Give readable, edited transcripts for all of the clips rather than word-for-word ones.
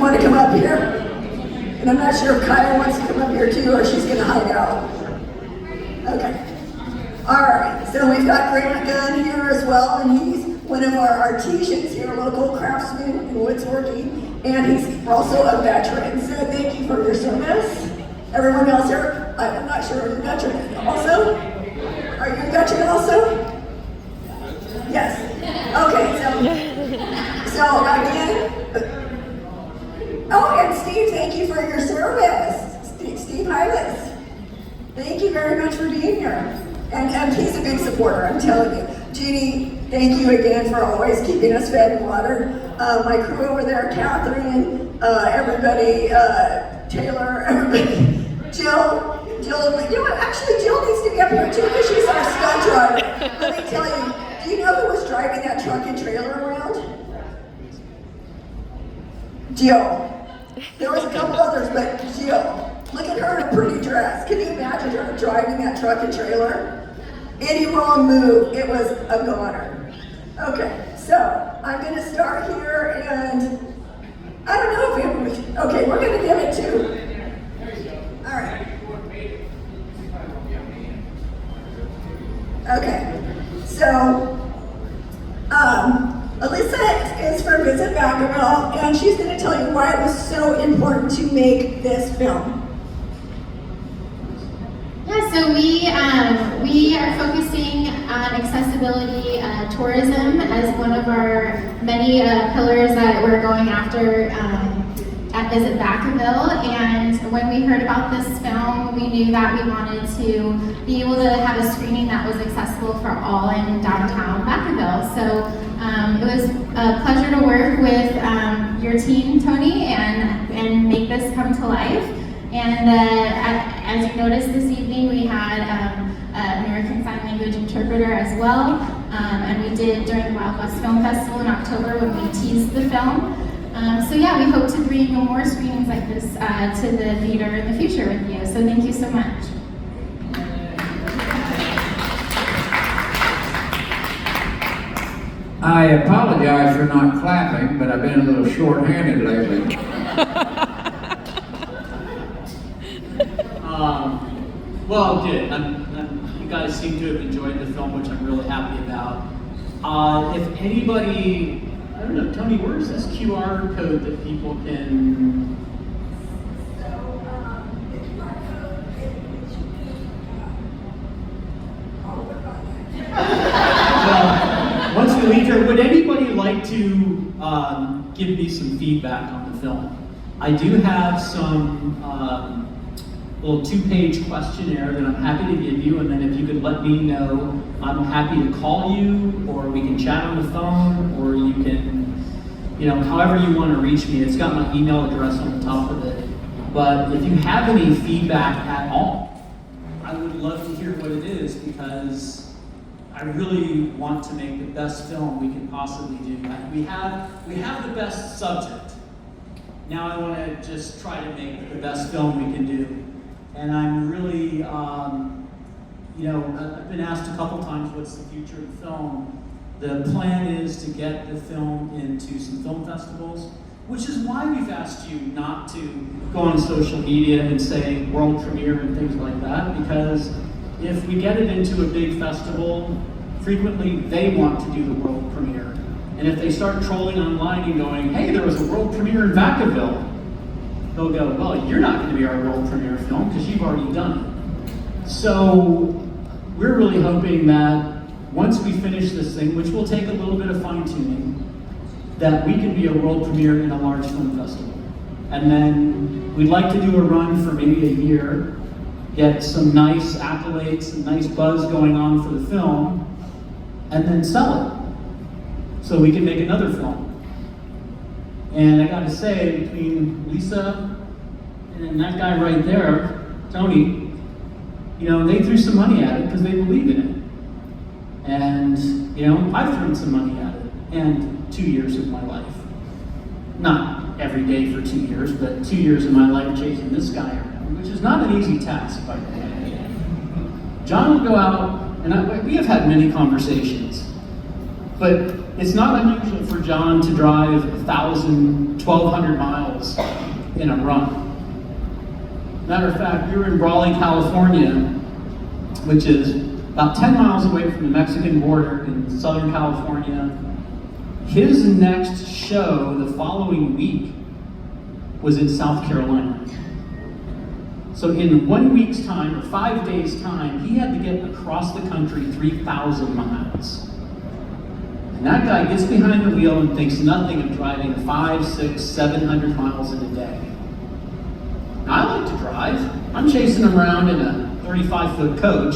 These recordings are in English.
want to come up here? And I'm not sure if Kyle wants to come up here too, or she's going to hide out. Okay. All right, so we've got Grant Gunn here as well, and he's one of our artisans here, local craftsman in woodworking, and he's also a veteran. So thank you for your service. Everyone else here, I'm not sure, are you a veteran also? Are you a veteran also? Yes. Okay, so again, oh, and Steve, thank you for your service. Steve Hylas. Thank you very much for being here. And he's a big supporter, I'm telling you. Jeannie, thank you again for always keeping us fed and watered. My crew over there, Catherine, everybody, Taylor, everybody. Jill, you know what, actually Jill needs to be up here too because she's our stunt driver. Let me tell you, do you know who was driving that truck and trailer around? Jill. There was a couple others, but Jill. Look at her in a pretty dress. Can you imagine her driving that truck and trailer? Any wrong move, it was a goner. Okay, so I'm gonna start here and I don't know if we, okay, we're gonna give it to, all right. Okay, so Alyssa is from Visit Vacaville and she's gonna tell you why it was so important to make this film. Yeah, so we are focusing on accessibility tourism as one of our many pillars that we're going after at Visit Vacaville. And when we heard about this film, we knew that we wanted to be able to have a screening that was accessible for all in downtown Vacaville. So it was a pleasure to work with your team, Tony, and make this come to life. And as you noticed this evening, we had an American Sign Language interpreter as well. And we did during the Wild West Film Festival in October when we teased the film. So yeah, we hope to bring more screenings like this to the theater in the future with you. So thank you so much. I apologize for not clapping, but I've been a little short-handed lately. Well, good. You guys seem to have enjoyed the film, which I'm really happy about. If anybody, I don't know, Tony, where's this QR code that people can? Well, once we leave here, would anybody like to give me some feedback on the film? I do have some little 2-page questionnaire that I'm happy to give you, and then if you could let me know, I'm happy to call you, or we can chat on the phone, or you can, however you want to reach me. It's got my email address on the top of it. But if you have any feedback at all, I would love to hear what it is, because I really want to make the best film we can possibly do. We have the best subject. Now I want to just try to make the best film we can do. And I'm really, I've been asked a couple times, what's the future of the film? The plan is to get the film into some film festivals, which is why we've asked you not to go on social media and say world premiere and things like that, because if we get it into a big festival, frequently they want to do the world premiere. And if they start trolling online and going, hey, there was a world premiere in Vacaville, they'll go, well, you're not going to be our world premiere film because you've already done it. So we're really hoping that once we finish this thing, which will take a little bit of fine-tuning, that we can be a world premiere in a large film festival. And then we'd like to do a run for maybe a year, get some nice accolades, some nice buzz going on for the film, and then sell it so we can make another film. And I gotta say, between Lisa and that guy right there, Tony, they threw some money at it because they believe in it. And, I've thrown some money at it, and 2 years of my life. Not every day for 2 years, but 2 years of my life chasing this guy around, which is not an easy task, by the way. John will go out, and we have had many conversations, but it's not unusual for John to drive 1,000, 1,200 miles miles in a run. Matter of fact, we were in Raleigh, California, which is about 10 miles away from the Mexican border in Southern California. His next show the following week was in South Carolina. So in 1 week's time, or 5 days' time, he had to get across the country 3,000 miles. And that guy gets behind the wheel and thinks nothing of driving 500, 600, 700 miles in a day. Now, I like to drive. I'm chasing him around in a 35-foot coach.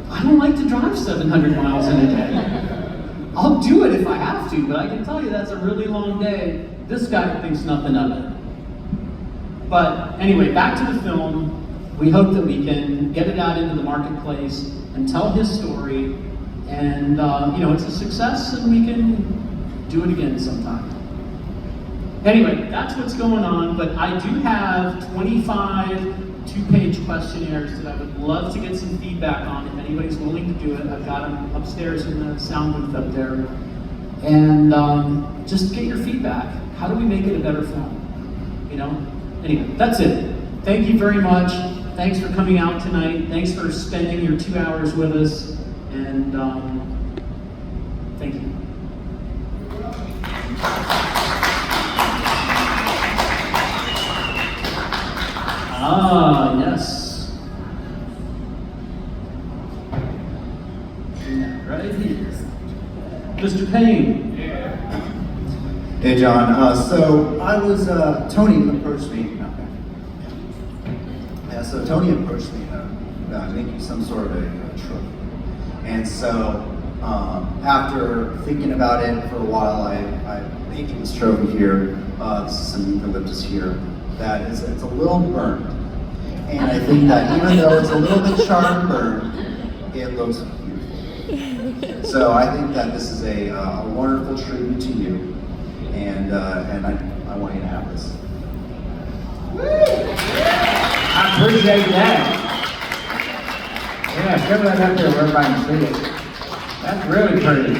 I don't like to drive 700 miles in a day. I'll do it if I have to, but I can tell you that's a really long day. This guy thinks nothing of it. But anyway, back to the film. We hope that we can get it out into the marketplace and tell his story. And, it's a success and we can do it again sometime. Anyway, that's what's going on, but I do have 25 two-page questionnaires that I would love to get some feedback on if anybody's willing to do it. I've got them upstairs in the sound booth up there. And just get your feedback. How do we make it a better film? Anyway, that's it. Thank you very much. Thanks for coming out tonight. Thanks for spending your 2 hours with us. And thank you. Yes. Right here. Mr. Payne. Hey, John. So I was, Tony approached me. Yeah, so Tony approached me about making some sort of a trophy. And so after thinking about it for a while, I made this trophy here. This is some eucalyptus here. That is, it's a little burnt. And I think that even though it's a little bit charred and burned, it looks beautiful. So I think that this is a wonderful tribute to you. And I want you to have this. I appreciate that. Yeah, shove that up there where everybody can see it. That's really pretty.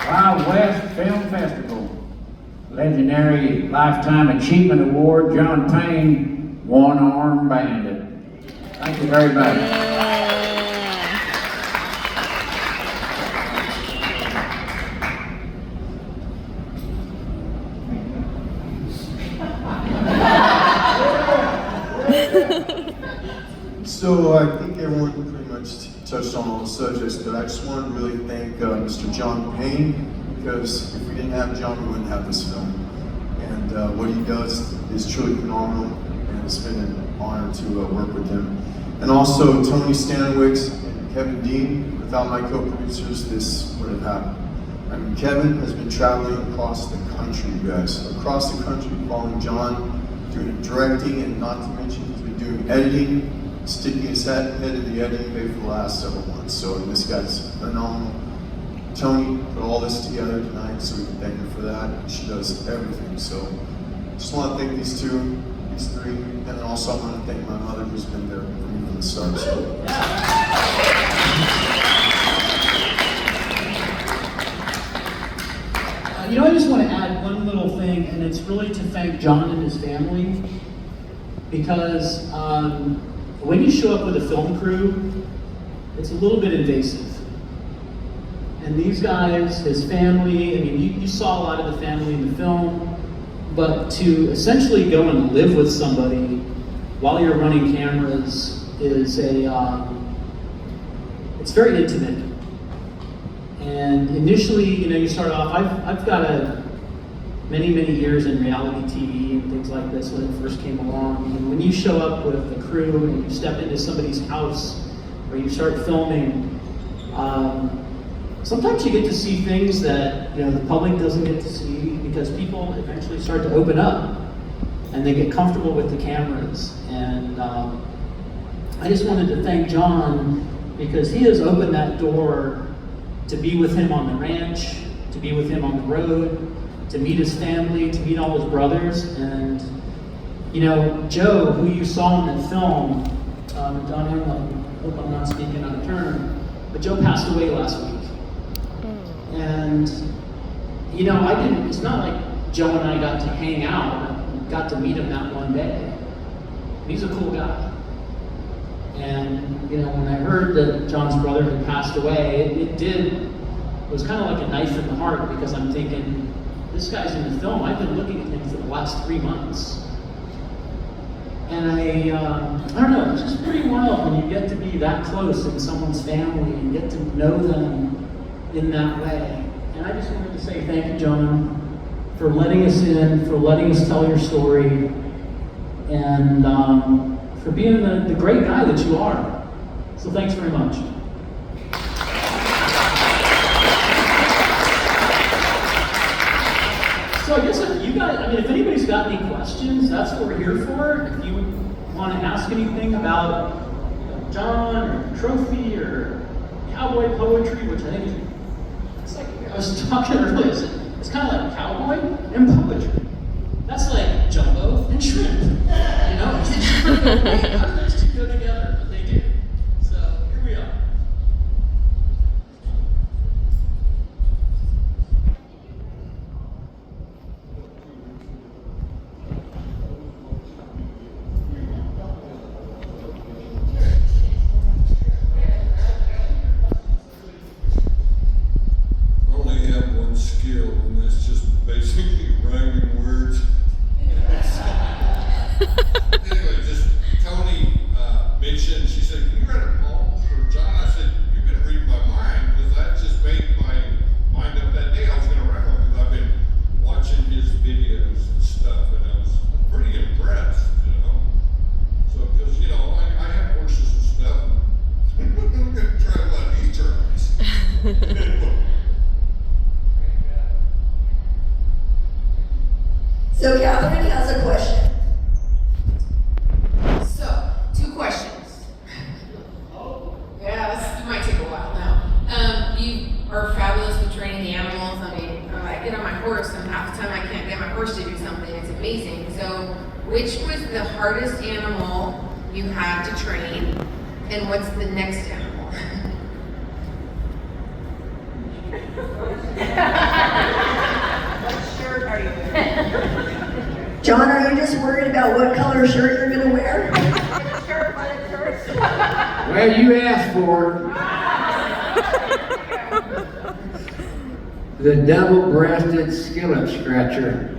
Wild West Film Festival. Legendary Lifetime Achievement Award, John Payne, One Armed Bandit. Thank you very much. So I think everyone pretty much touched on all the subjects, but I just want to really thank Mr. John Payne, because if we didn't have John, we wouldn't have this film. And what he does is truly phenomenal, and it's been an honor to work with him. And also Tony Stanowicz and Kevin Dean. Without my co-producers, this wouldn't have happened. I mean, Kevin has been traveling across the country, you guys, across the country, following John, doing directing, and not to mention he's been doing editing, sticking his head in the editing bay for the last several months. So this guy's phenomenal. Tony put all this together tonight, so we can thank her for that. She does everything. So just want to thank these three, and then also I want to thank my mother, who's been there for me from the start. So. I just want to add one little thing, and it's really to thank John and his family, because when you show up with a film crew, it's a little bit invasive. And these guys, his family, I mean, you saw a lot of the family in the film, but to essentially go and live with somebody while you're running cameras is it's very intimate. And initially, you start off, I've got many years in reality TV and things like this when it first came along. And when you show up with a crew and you step into somebody's house or you start filming, sometimes you get to see things that the public doesn't get to see, because people eventually start to open up and they get comfortable with the cameras. And I just wanted to thank John, because he has opened that door to be with him on the ranch, to be with him on the road, to meet his family, to meet all his brothers. And Joe, who you saw in the film, John, I hope I'm not speaking out of turn, but Joe passed away last week. And it's not like Joe and I got to hang out, got to meet him that one day. He's a cool guy. And, you know, when I heard that John's brother had passed away, it was kind of like a knife in the heart, because I'm thinking, this guy's in the film. I've been looking at him for the last 3 months. And I don't know, it's just pretty wild when you get to be that close in someone's family and get to know them in that way. And I just wanted to say thank you, John, for letting us in, for letting us tell your story, and for being the great guy that you are. So thanks very much. So I guess if you guys, if anybody's got any questions, that's what we're here for. If you want to ask anything about John or trophy or cowboy poetry, which I think is, it's like, I was talking earlier, it's kind of like cowboy and poetry. That's like jumbo and shrimp. You know, it's just like, wait, how do those two go together? But they do. So here we are. I only have one skill, and it's just basically rhyming words. Anyway, just Tony mentioned, she said, "Can you write a poem for John?" I said, "You're going to read my mind," because I just made my mind up that day I was going to write one, because I've been watching his videos and stuff, and I was pretty impressed, you know. So, because, you know, I have horses and stuff. I'm going to try to let these turns. So Catherine has a question. So, 2 questions. Yeah, this might take a while now. You are fabulous with training the animals. I mean, I get on my horse, and half the time I can't get my horse to do something. It's amazing. So, which was the hardest animal you had to train, and what's the next animal? What shirt are you wearing? John, are you just worried about what color shirt you're going to wear? Well, you asked for it. The double-breasted skillet scratcher.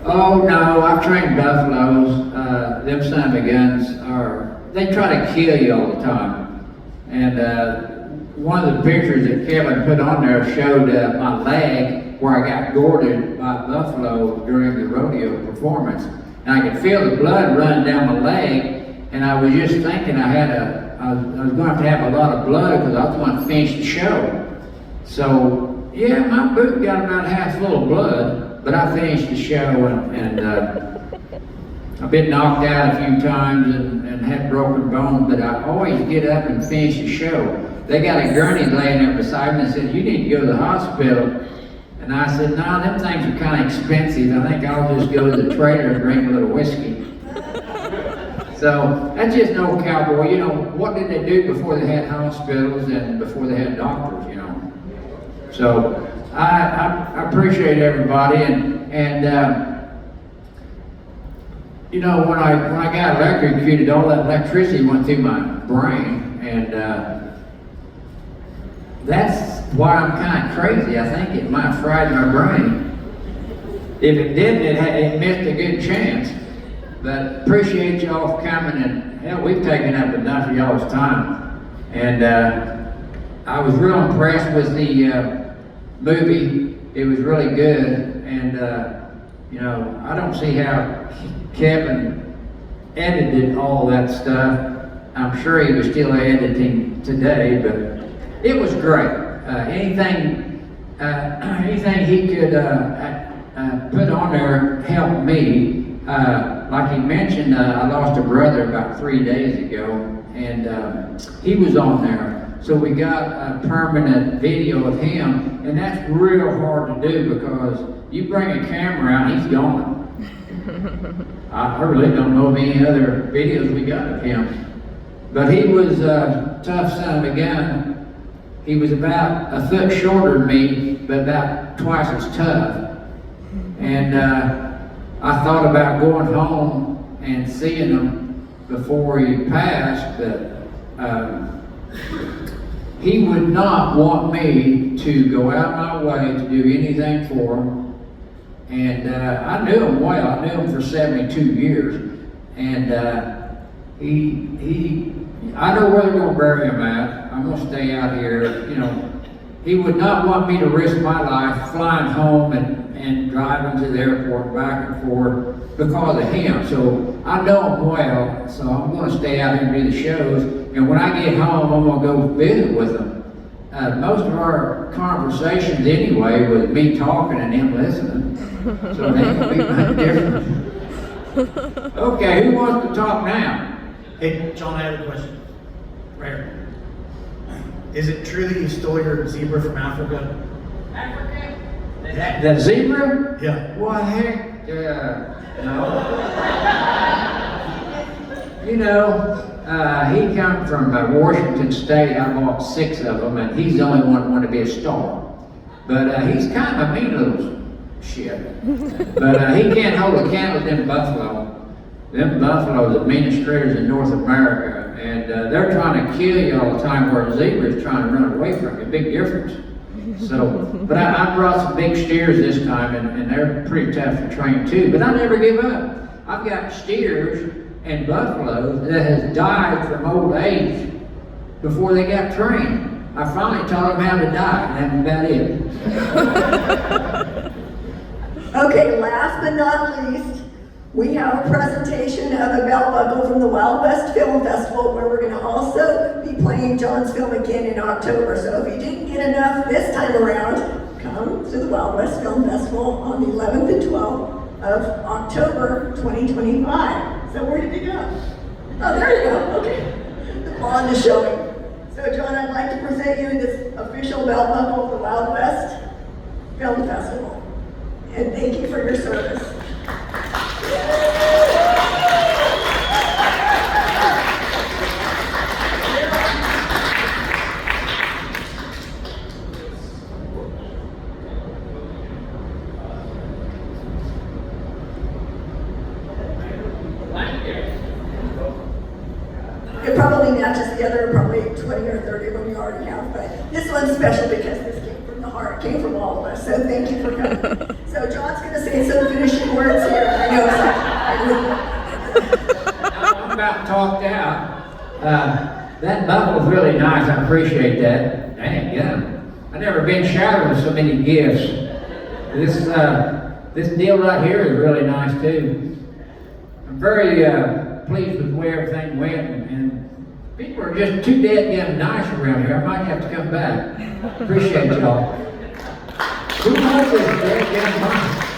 Oh no, I've trained buffaloes. Them son of a guns they try to kill you all the time. And one of the pictures that Kevin put on there showed my leg where I got gored by a buffalo during the rodeo performance. And I could feel the blood running down my leg, and I was just thinking I was going to have a lot of blood because I was going to finish the show. So, yeah, my boot got about half full of blood, but I finished the show, and I've been knocked out a few times and had broken bones, but I always get up and finish the show. They got a gurney laying there beside me and said, "You need to go to the hospital." And I said, "No, them things are kind of expensive. I think I'll just go to the trader and drink a little whiskey." So that's just no cowboy. You know, what did they do before they had hospitals and before they had doctors, you know? So I appreciate everybody, and you know, when I got electrocuted, all that electricity went through my brain, and that's why I'm kind of crazy. I think it might have fried my brain. If it didn't, it missed a good chance. But appreciate y'all for coming, and hell, we've taken up enough of y'all's time. And I was real impressed with the movie. It was really good, and you know, I don't see how Kevin edited all that stuff. I'm sure he was still editing today, but it was great. Anything he could put on there helped me. Like he mentioned, I lost a brother about 3 days ago, and he was on there. So we got a permanent video of him, and that's real hard to do because you bring a camera out, he's gone. I really don't know of any other videos we got of him. But he was a tough son of a gun. He was about a foot shorter than me, but about twice as tough. And I thought about going home and seeing him before he passed, but he would not want me to go out my way to do anything for him. And I knew him well. I knew him for 72 years. And I know where they're going to bury him at. I'm going to stay out here. You know, he would not want me to risk my life flying home and driving to the airport and back and forth because of him. So I know him well, so I'm going to stay out here and do the shows. And when I get home, I'm going to go visit with him. Most of our conversations anyway was me talking and him listening. So they can be much different. Okay, who wants to talk now? Hey, John, I have a question. Right here. Is it true that you stole your zebra from Africa? Africa? The zebra? Yeah. Well, heck, no. You know, he come from Washington State. I bought 6 of them, and he's the only one that wanted to be a star. But he's kind of a mean little shit. But he can't hold a candle to them buffalo. Them buffalo are the meanest critters in North America, and they're trying to kill you all the time, where a zebra is trying to run away from you. Big difference. So, but I brought some big steers this time, and they're pretty tough to train too. But I never give up. I've got steers and buffaloes that has died from old age before they got trained. I finally taught them how to die, and that's about it. Okay, last but not least, we have a presentation of a belt buckle from the Wild West Film Festival, where we're going to also be playing John's film again in October. So if you didn't get enough this time around, come to the Wild West Film Festival on the 11th and 12th of October 2025. So where did it go? Oh, there you go. Okay. The bond is showing. So John, I'd like to present you this official belt buckle of the Wild West Film Festival. And thank you for your service. It probably matches the other, probably 20 or 30 of them you already have, but this one's special because this came from the heart, came from all of us, so thank you for coming. So John's going to say some finishing words here. I know I'm about talked out. That buckle's really nice. I appreciate that. Dang, yeah. I've never been showered with so many gifts. This deal right here is really nice too. I'm very pleased with where everything went, and people are just too dead damn nice around here. I might have to come back. Appreciate y'all. Who knows this dead damn nice?